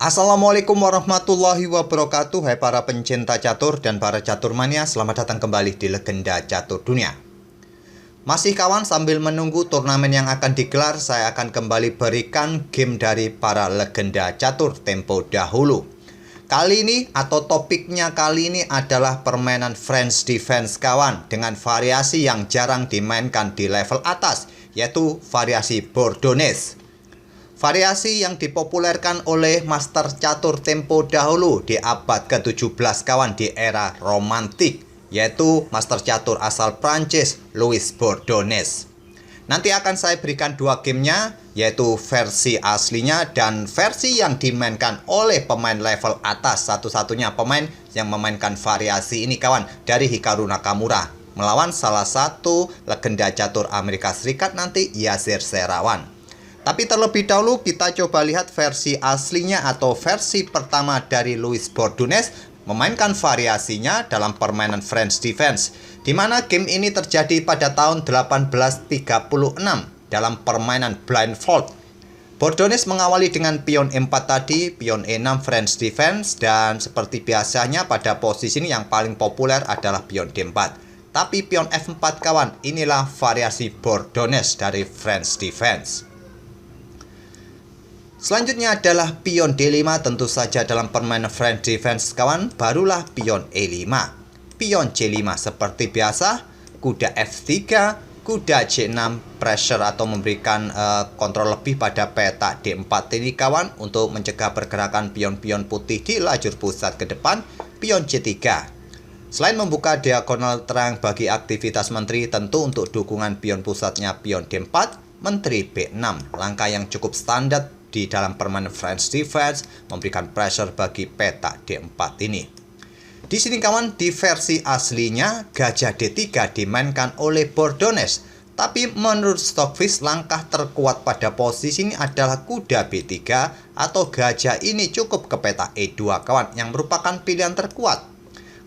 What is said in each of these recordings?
Assalamualaikum warahmatullahi wabarakatuh. Hai para pencinta catur dan para caturmania, selamat datang kembali di Legenda Catur Dunia. Masih kawan, sambil menunggu turnamen yang akan digelar, saya akan kembali berikan game dari para legenda catur tempo dahulu. Kali ini atau topiknya kali ini adalah permainan French Defense kawan, dengan variasi yang jarang dimainkan di level atas, yaitu variasi Bordonnais. Variasi yang dipopulerkan oleh master catur tempo dahulu di abad ke-17 kawan, di era romantik, yaitu master catur asal Prancis Louis Bordonnais. Nanti akan saya berikan dua gamenya, yaitu versi aslinya dan versi yang dimainkan oleh pemain level atas. Satu-satunya pemain yang memainkan variasi ini kawan, dari Hikaru Nakamura melawan salah satu legenda catur Amerika Serikat nanti, Yasir Serawan. Tapi terlebih dahulu kita coba lihat versi aslinya atau versi pertama dari Louis Bordonnais memainkan variasinya dalam permainan French Defense, di mana game ini terjadi pada tahun 1836 dalam permainan blindfold. Bordonnais mengawali dengan pion E4 tadi, pion E6 French Defense, dan seperti biasanya pada posisi ini yang paling populer adalah pion D4. Tapi pion F4 kawan, inilah variasi Bordonnais dari French Defense. Selanjutnya adalah pion D5, tentu saja dalam permainan French Defense kawan, barulah pion E5. Pion C5 seperti biasa, kuda F3, kuda C6 pressure atau memberikan kontrol lebih pada peta D4 ini kawan, untuk mencegah pergerakan pion-pion putih di lajur pusat ke depan. Pion C3. Selain membuka diagonal terang bagi aktivitas menteri, tentu untuk dukungan pion pusatnya pion D4, menteri B6, langkah yang cukup standar di dalam permainan French Defense, memberikan pressure bagi peta D4 ini. Di sini kawan, di versi aslinya gajah D3 dimainkan oleh Bordonnais, tapi menurut Stockfish langkah terkuat pada posisi ini adalah kuda B3 atau gajah ini cukup ke peta E2 kawan, yang merupakan pilihan terkuat.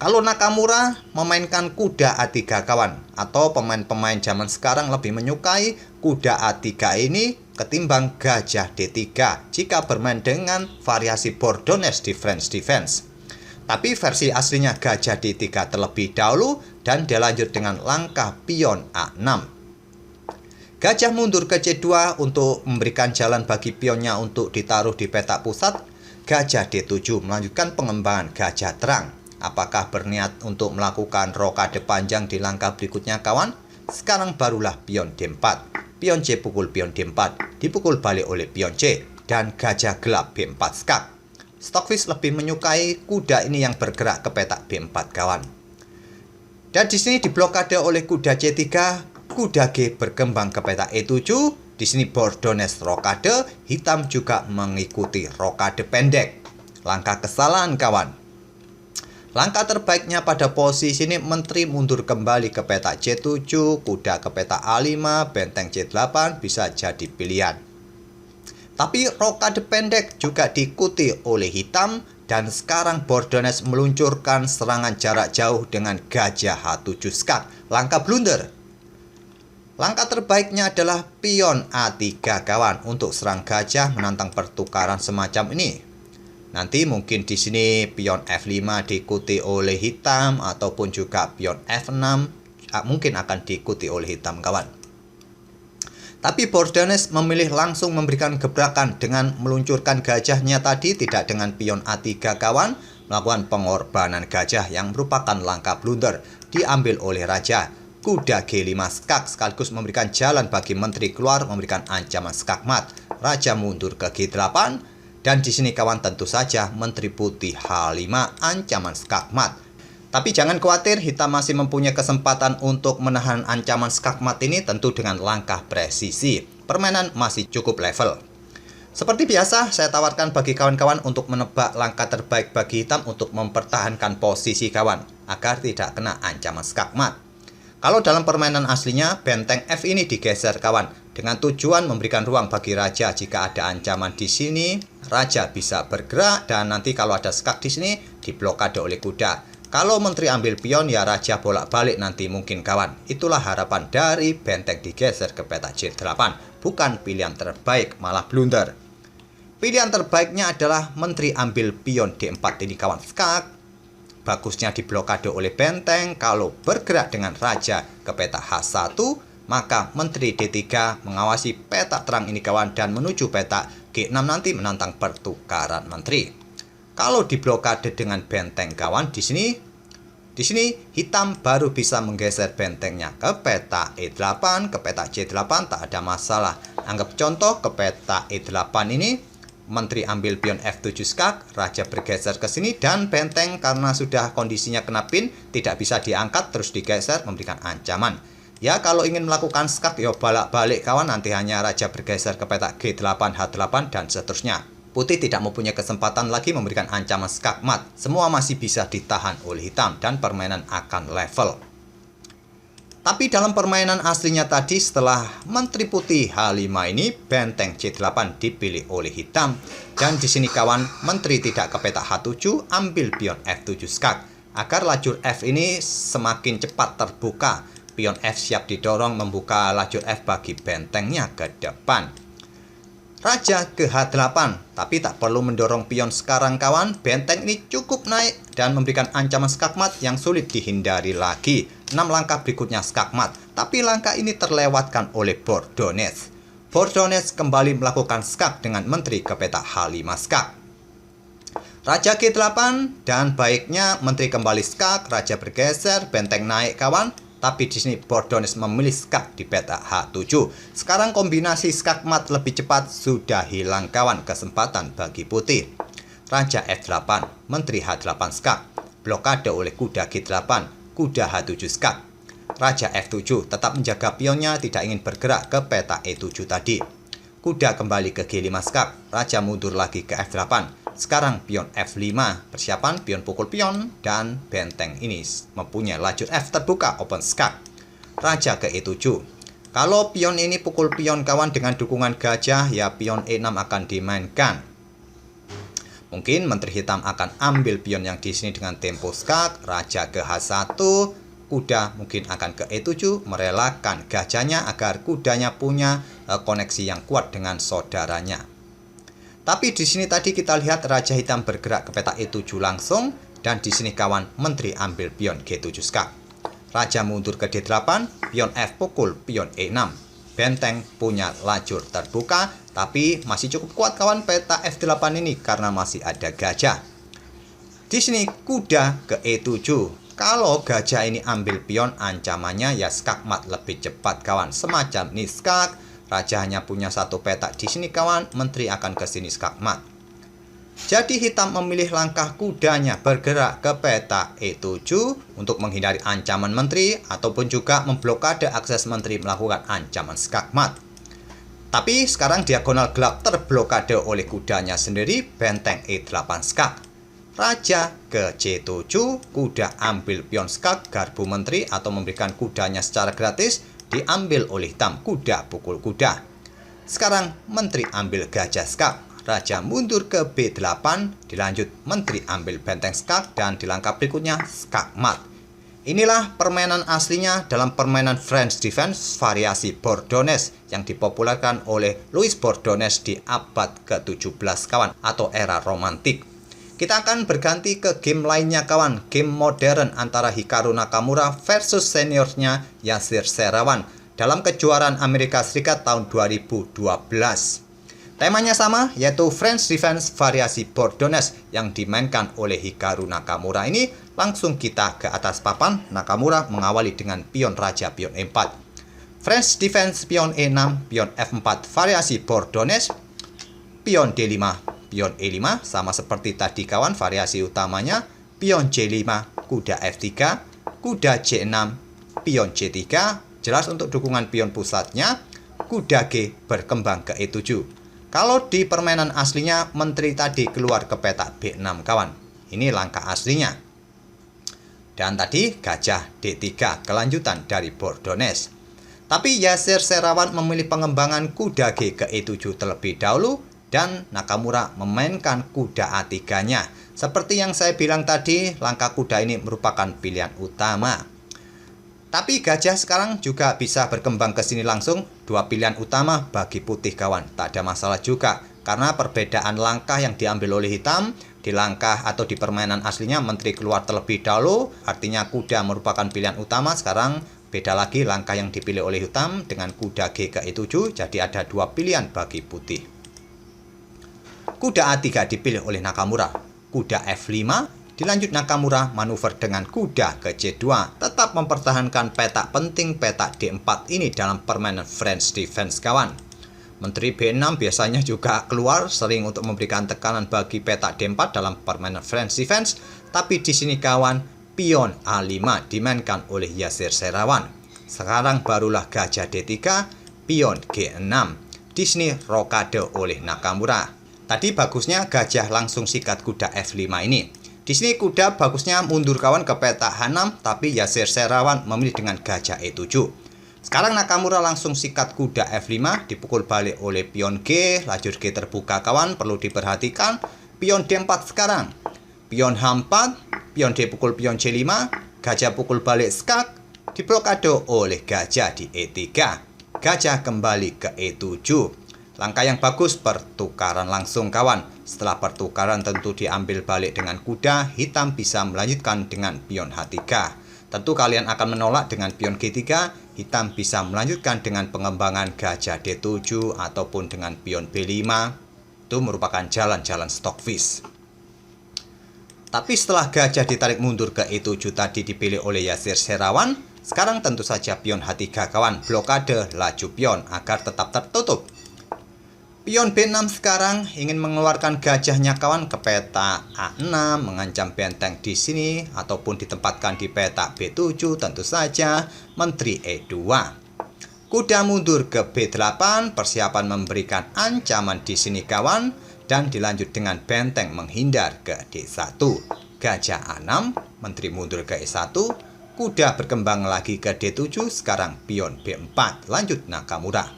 Kalau Nakamura memainkan kuda A3 kawan, atau pemain-pemain zaman sekarang lebih menyukai kuda A3 ini ketimbang gajah D3 jika bermain dengan variasi Bordonnais di French Defense. Tapi versi aslinya gajah D3 terlebih dahulu dan dilanjut dengan langkah pion A6. Gajah mundur ke C2 untuk memberikan jalan bagi pionnya untuk ditaruh di peta pusat. Gajah D7 melanjutkan pengembangan gajah terang. Apakah berniat untuk melakukan rokade panjang di langkah berikutnya kawan? Sekarang barulah pion D4. Pion C pukul pion D4, dipukul balik oleh pion C, dan gajah gelap B4 skak. Stockfish lebih menyukai kuda ini yang bergerak ke peta B4 kawan. Dan di sini diblokade oleh kuda C3, kuda G berkembang ke peta E7. Di sini Bordonnais rokade, hitam juga mengikuti rokade pendek. Langkah kesalahan kawan. Langkah terbaiknya pada posisi ini, menteri mundur kembali ke peta C7, kuda ke peta A5, benteng C8 bisa jadi pilihan. Tapi rokade pendek juga diikuti oleh hitam, dan sekarang Bordonnais meluncurkan serangan jarak jauh dengan gajah H7 skak. Langkah blunder. Langkah terbaiknya adalah pion A3 kawan, untuk serang gajah menantang pertukaran semacam ini. Nanti mungkin di sini pion F5 diikuti oleh hitam, ataupun juga pion F6 mungkin akan diikuti oleh hitam kawan. Tapi Bordonnais memilih langsung memberikan gebrakan dengan meluncurkan gajahnya tadi, tidak dengan pion A3 kawan, melakukan pengorbanan gajah yang merupakan langkah blunder, diambil oleh raja. Kuda G5 skak sekaligus memberikan jalan bagi menteri keluar, memberikan ancaman skakmat. Raja mundur ke G8. Dan di sini kawan, tentu saja menteri putih H5, ancaman skakmat. Tapi jangan khawatir, hitam masih mempunyai kesempatan untuk menahan ancaman skakmat ini, tentu dengan langkah presisi. Permainan masih cukup level. Seperti biasa, saya tawarkan bagi kawan-kawan untuk menebak langkah terbaik bagi hitam untuk mempertahankan posisi kawan, agar tidak kena ancaman skakmat. Kalau dalam permainan aslinya, benteng F ini digeser kawan, dengan tujuan memberikan ruang bagi raja jika ada ancaman di sini. Raja bisa bergerak, dan nanti kalau ada skak di sini diblokade oleh kuda. Kalau menteri ambil pion, ya raja bolak-balik nanti mungkin kawan. Itulah harapan dari benteng digeser ke peta C8. Bukan pilihan terbaik, malah blunder. Pilihan terbaiknya adalah menteri ambil pion D4 ini kawan skak. Bagusnya diblokade oleh benteng. Kalau bergerak dengan raja ke peta H1, maka menteri D3 mengawasi peta terang ini kawan dan menuju peta G6 nanti menantang pertukaran menteri. Kalau diblokade dengan benteng kawan di sini hitam baru bisa menggeser bentengnya ke peta E8, ke peta C8 tak ada masalah. Anggap contoh ke peta E8 ini menteri ambil pion F7 skak, raja bergeser ke sini dan benteng karena sudah kondisinya kena pin tidak bisa diangkat terus digeser memberikan ancaman. Ya kalau ingin melakukan skak ya balik kawan, nanti hanya raja bergeser ke peta G8, H8 dan seterusnya. Putih tidak mempunyai kesempatan lagi memberikan ancaman skak mat. Semua masih bisa ditahan oleh hitam dan permainan akan level. Tapi dalam permainan aslinya tadi setelah menteri putih H5 ini benteng C8 dipilih oleh hitam. Dan di sini kawan menteri tidak ke peta H7 ambil pion F7 skak. Agar lajur F ini semakin cepat terbuka. Pion F siap didorong membuka lajur F bagi bentengnya ke depan. Raja ke H8, tapi tak perlu mendorong pion sekarang kawan. Benteng ini cukup naik dan memberikan ancaman skakmat yang sulit dihindari lagi. 6 langkah berikutnya skakmat, tapi langkah ini terlewatkan oleh Bordones. Bordones kembali melakukan skak dengan menteri ke peta H5 skak. Raja G8 dan baiknya menteri kembali skak, raja bergeser, benteng naik kawan. Tapi di sini Bordones memilih skak di peta H7. Sekarang kombinasi skak mat lebih cepat sudah hilang kawan, kesempatan bagi putih. Raja F8, menteri H8 skak. Blokade oleh kuda G8, kuda H7 skak. Raja F7 tetap menjaga pionnya tidak ingin bergerak ke peta E7 tadi. Kuda kembali ke G5 skak, raja mundur lagi ke F8. Sekarang pion F5, persiapan pion pukul pion dan benteng ini mempunyai lajur F terbuka open skak. Raja ke E7. Kalau pion ini pukul pion kawan dengan dukungan gajah, ya pion E6 akan dimainkan. Mungkin menteri hitam akan ambil pion yang di sini dengan tempo skak, raja ke H1, kuda mungkin akan ke E7, merelakan gajahnya agar kudanya punya koneksi yang kuat dengan saudaranya. Tapi di sini tadi kita lihat raja hitam bergerak ke peta E7 langsung dan di sini kawan menteri ambil pion G7 skak. Raja mundur ke D8, pion F pukul pion E6. Benteng punya lajur terbuka tapi masih cukup kuat kawan peta F8 ini karena masih ada gajah. Di sini kuda ke E7. Kalau gajah ini ambil pion ancamannya ya skak mat lebih cepat kawan. Semacam ini skak. Raja hanya punya satu peta di sini kawan, menteri akan ke sini skak mat. Jadi hitam memilih langkah kudanya bergerak ke peta E7 untuk menghindari ancaman menteri ataupun juga memblokade akses menteri melakukan ancaman skak mat. Tapi sekarang diagonal gelap terblokade oleh kudanya sendiri, benteng E8 skak. Raja ke C7, kuda ambil pion skak, garbu menteri atau memberikan kudanya secara gratis diambil oleh hitam, kuda pukul kuda. Sekarang menteri ambil gajah skak, raja mundur ke B8, dilanjut menteri ambil benteng skak dan di langkah berikutnya skak mat. Inilah permainan aslinya dalam permainan French Defense variasi Bordones yang dipopulerkan oleh Louis Bordones di abad ke-17 kawan atau era romantik. Kita akan berganti ke game lainnya kawan, game modern antara Hikaru Nakamura versus seniornya Yasir Serawan dalam kejuaraan Amerika Serikat tahun 2012. Temanya sama, yaitu French Defense variasi Bordones yang dimainkan oleh Hikaru Nakamura ini. Langsung kita ke atas papan, Nakamura mengawali dengan pion raja pion E4. French Defense pion E6, pion F4 variasi Bordones, pion D5, pion E5 sama seperti tadi kawan variasi utamanya, pion C5, kuda F3, kuda C6, pion C3, jelas untuk dukungan pion pusatnya, kuda G berkembang ke E7. Kalau di permainan aslinya menteri tadi keluar ke peta B6 kawan. Ini langkah aslinya. Dan tadi gajah D3 kelanjutan dari Bordones. Tapi Yasir Serawan memilih pengembangan kuda G ke E7 terlebih dahulu dan Nakamura memainkan kuda A3-nya. Seperti yang saya bilang tadi, langkah kuda ini merupakan pilihan utama. Tapi gajah sekarang juga bisa berkembang ke sini langsung. Dua pilihan utama bagi putih kawan. Tak ada masalah juga. Karena perbedaan langkah yang diambil oleh hitam, di langkah atau di permainan aslinya menteri keluar terlebih dahulu, artinya kuda merupakan pilihan utama. Sekarang beda lagi langkah yang dipilih oleh hitam dengan kuda G ke E7, jadi ada dua pilihan bagi putih. Kuda A3 dipilih oleh Nakamura, kuda F5, dilanjut Nakamura manuver dengan kuda ke C2, tetap mempertahankan petak penting petak D4 ini dalam permainan French defense kawan. Menteri B6 biasanya juga keluar sering untuk memberikan tekanan bagi petak D4 dalam permainan French defense, tapi di sini kawan, pion A5 dimainkan oleh Yasser Seirawan. Sekarang barulah gajah D3, pion G6. Di sini rokade oleh Nakamura. Tadi bagusnya gajah langsung sikat kuda F5 ini. Di sini kuda bagusnya mundur kawan ke petak H6, tapi Yasser Seirawan memilih dengan gajah E7. Sekarang Nakamura langsung sikat kuda F5, dipukul balik oleh pion G, lajur G terbuka kawan, perlu diperhatikan. Pion D4 sekarang, pion H4, pion D pukul pion C5, gajah pukul balik skak, diblokade oleh gajah di E3. Gajah kembali ke E7. Langkah yang bagus, pertukaran langsung kawan. Setelah pertukaran tentu diambil balik dengan kuda, hitam bisa melanjutkan dengan pion H3. Tentu kalian akan menolak dengan pion G3, hitam bisa melanjutkan dengan pengembangan gajah D7 ataupun dengan pion B5. Itu merupakan jalan-jalan stockfish. Tapi setelah gajah ditarik mundur ke E7 tadi dipilih oleh Yasser Seirawan, sekarang tentu saja pion H3 kawan, blokade laju pion agar tetap tertutup. Pion B6 sekarang ingin mengeluarkan gajahnya kawan ke petak A6, mengancam benteng di sini ataupun ditempatkan di petak B7 tentu saja, menteri E2. Kuda mundur ke B8, persiapan memberikan ancaman di sini kawan, dan dilanjut dengan benteng menghindar ke D1. Gajah A6, menteri mundur ke E1, kuda berkembang lagi ke D7, sekarang pion B4, lanjut Nakamura.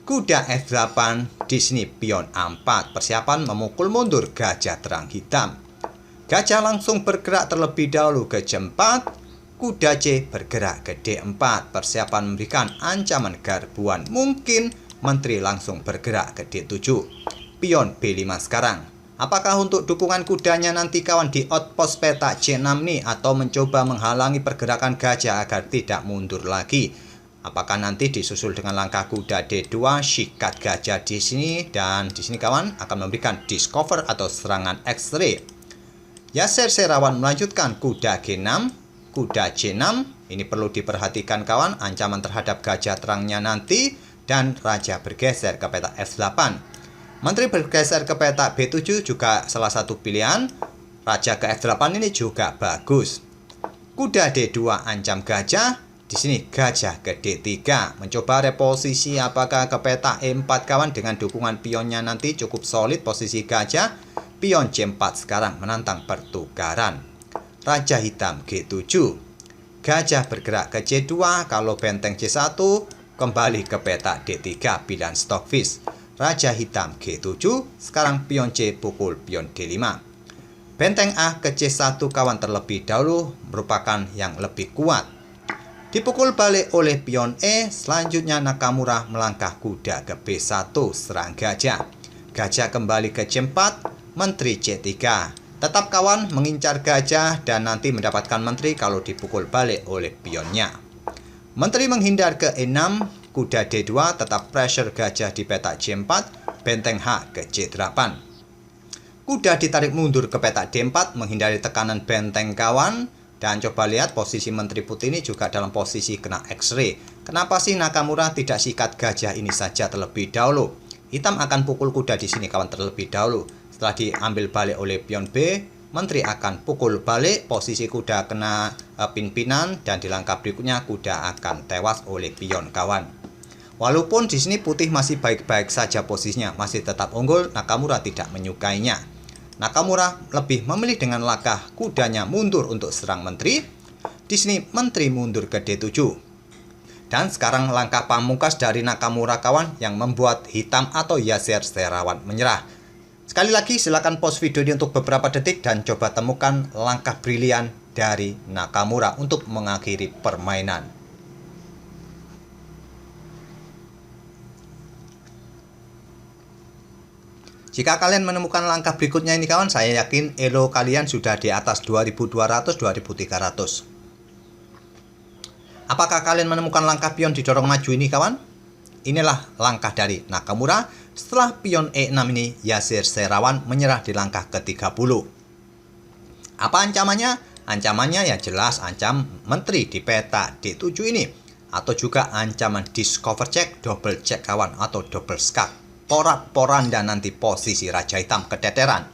Kuda F8, di sini pion A4, persiapan memukul mundur gajah terang hitam. Gajah langsung bergerak terlebih dahulu ke C4, kuda C bergerak ke D4, persiapan memberikan ancaman garbuan. Mungkin menteri langsung bergerak ke D7. Pion B5 sekarang. Apakah untuk dukungan kudanya nanti kawan di outpost petak C6 nih, atau mencoba menghalangi pergerakan gajah agar tidak mundur lagi? Apakah nanti disusul dengan langkah kuda D2, sikat gajah di sini, dan di sini kawan akan memberikan discover atau serangan X-ray. Yasser Seirawan melanjutkan kuda G6, kuda C6. Ini perlu diperhatikan kawan, ancaman terhadap gajah terangnya nanti, dan raja bergeser ke petak F8. Menteri bergeser ke petak B7 juga salah satu pilihan. Raja ke F8 ini juga bagus. Kuda D2 ancam gajah. Di sini gajah ke D3, mencoba reposisi apakah ke petak E4 kawan dengan dukungan pionnya nanti cukup solid posisi gajah. Pion C4 sekarang menantang pertukaran. Raja hitam G7. Gajah bergerak ke C2, kalau benteng C1 kembali ke petak D3, pilihan stockfish. Raja hitam G7, sekarang pion C pukul pion D5. Benteng A ke C1 kawan terlebih dahulu merupakan yang lebih kuat. Dipukul balik oleh pion E, selanjutnya Nakamura melangkah kuda ke B1, serang gajah. Gajah kembali ke C4, menteri C3. Tetap kawan mengincar gajah dan nanti mendapatkan menteri kalau dipukul balik oleh pionnya. Menteri menghindar ke E6, kuda D2, tetap pressure gajah di petak C4, benteng H ke C8. Kuda ditarik mundur ke petak D4, menghindari tekanan benteng kawan. Dan coba lihat posisi menteri putih ini juga dalam posisi kena X-ray. Kenapa sih Nakamura tidak sikat gajah ini saja terlebih dahulu? Hitam akan pukul kuda di sini kawan terlebih dahulu. Setelah diambil balik oleh pion B, menteri akan pukul balik, posisi kuda kena pin-pinan, dan di langkah berikutnya kuda akan tewas oleh pion kawan. Walaupun di sini putih masih baik-baik saja posisinya, masih tetap unggul, Nakamura tidak menyukainya. Nakamura lebih memilih dengan langkah kudanya mundur untuk serang menteri. Di sini menteri mundur ke D7. Dan sekarang langkah pamungkas dari Nakamura kawan yang membuat hitam atau Yasser Seirawan menyerah. Sekali lagi silakan pause video ini untuk beberapa detik dan coba temukan langkah brilian dari Nakamura untuk mengakhiri permainan. Jika kalian menemukan langkah berikutnya ini kawan, saya yakin elo kalian sudah di atas 2200, 2300. Apakah kalian menemukan langkah pion didorong maju ini kawan? Inilah langkah dari Nakamura. Setelah pion E6 ini, Yasir Serawan menyerah di langkah ke-30. Apa ancamannya? Ancamannya ya jelas ancam menteri di peta D7 ini. Atau juga ancaman discover check, double check kawan, atau double skak. Porak-poranda nanti posisi Raja Hitam keteteran.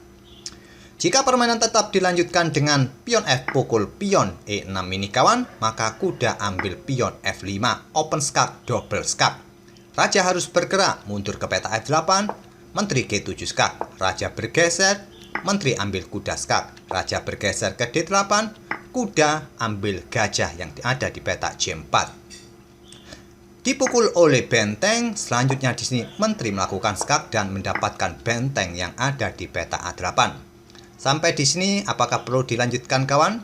Jika permainan tetap dilanjutkan dengan pion F pukul pion E6 ini kawan, maka kuda ambil pion F5, open skak, double skak. Raja harus bergerak mundur ke peta F8, menteri G7 skak. Raja bergeser, menteri ambil kuda skak. Raja bergeser ke D8, kuda ambil gajah yang ada di peta J4. Dipukul oleh benteng, selanjutnya di sini menteri melakukan skak dan mendapatkan benteng yang ada di peta A8. Sampai di sini apakah perlu dilanjutkan kawan?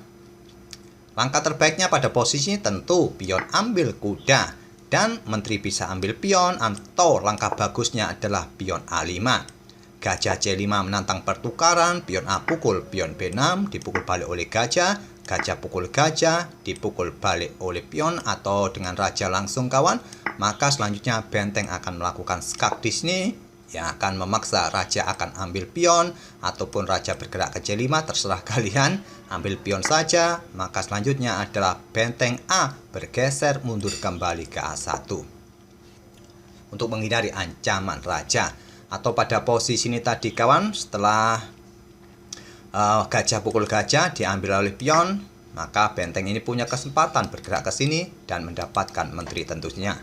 Langkah terbaiknya pada posisi tentu pion ambil kuda dan menteri bisa ambil pion, atau langkah bagusnya adalah pion A5. Gajah C5 menantang pertukaran, pion A pukul pion B6 dipukul balik oleh gajah. Gajah pukul gajah, dipukul balik oleh pion atau dengan raja langsung kawan. Maka selanjutnya benteng akan melakukan skak di sini yang akan memaksa raja akan ambil pion, ataupun raja bergerak ke C5, terserah kalian, ambil pion saja. Maka selanjutnya adalah benteng A bergeser mundur kembali ke A1 untuk menghindari ancaman raja. Atau pada posisi ini tadi kawan, setelah gajah pukul gajah diambil oleh pion, maka benteng ini punya kesempatan bergerak ke sini dan mendapatkan menteri tentunya.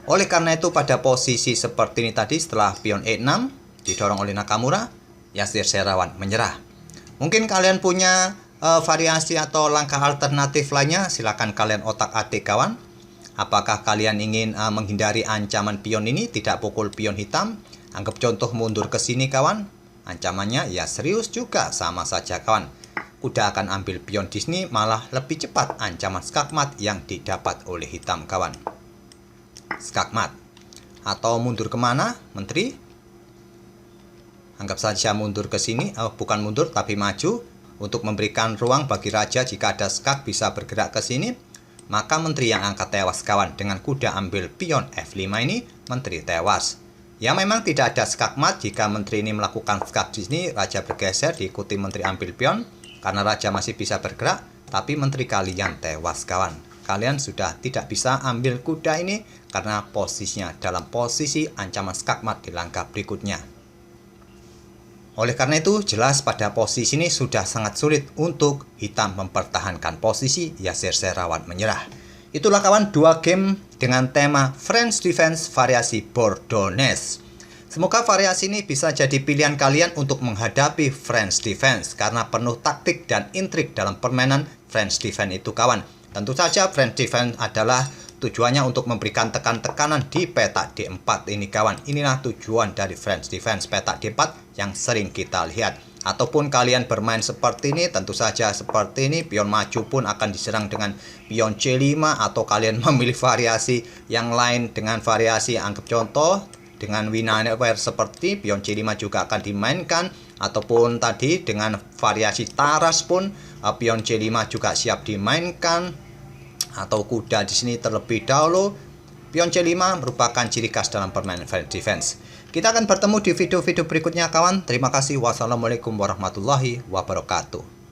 Oleh karena itu pada posisi seperti ini tadi, setelah pion E6 didorong oleh Nakamura, Yasir Serawan menyerah. Mungkin kalian punya variasi atau langkah alternatif lainnya, silakan kalian otak-atik kawan. Apakah kalian ingin menghindari ancaman pion ini tidak pukul pion hitam? Anggap contoh mundur ke sini kawan. Ancamannya ya serius juga, sama saja kawan. Kuda akan ambil pion di sini, malah lebih cepat ancaman skakmat yang didapat oleh hitam kawan. Skakmat. Atau mundur kemana menteri? Anggap saja mundur ke sini, bukan mundur tapi maju, untuk memberikan ruang bagi raja jika ada skak bisa bergerak ke sini. Maka menteri yang angkat tewas kawan. Dengan kuda ambil pion F5 ini, menteri tewas. Ya memang tidak ada skakmat jika menteri ini melakukan skak di sini, raja bergeser diikuti menteri ambil pion karena raja masih bisa bergerak, tapi menteri kalian tewas kawan. Kalian sudah tidak bisa ambil kuda ini karena posisinya dalam posisi ancaman skakmat di langkah berikutnya. Oleh karena itu jelas pada posisi ini sudah sangat sulit untuk hitam mempertahankan posisi, Yasir Serawan menyerah. Itulah kawan 2 game dengan tema French Defense variasi Bordones. Semoga variasi ini bisa jadi pilihan kalian untuk menghadapi French Defense karena penuh taktik dan intrik dalam permainan French Defense itu kawan. Tentu saja French Defense adalah tujuannya untuk memberikan tekanan di peta D4 ini kawan. Inilah tujuan dari French Defense peta D4 yang sering kita lihat. Ataupun kalian bermain seperti ini, tentu saja seperti ini, pion maju pun akan diserang dengan pion C5, atau kalian memilih variasi yang lain dengan variasi anggap contoh dengan Winanware seperti pion C5 juga akan dimainkan, ataupun tadi dengan variasi taras pun pion C5 juga siap dimainkan, atau kuda di sini terlebih dahulu. Pion C5 merupakan ciri khas dalam permainan French Defense. Kita akan bertemu di video-video berikutnya kawan. Terima kasih. Wassalamualaikum warahmatullahi wabarakatuh.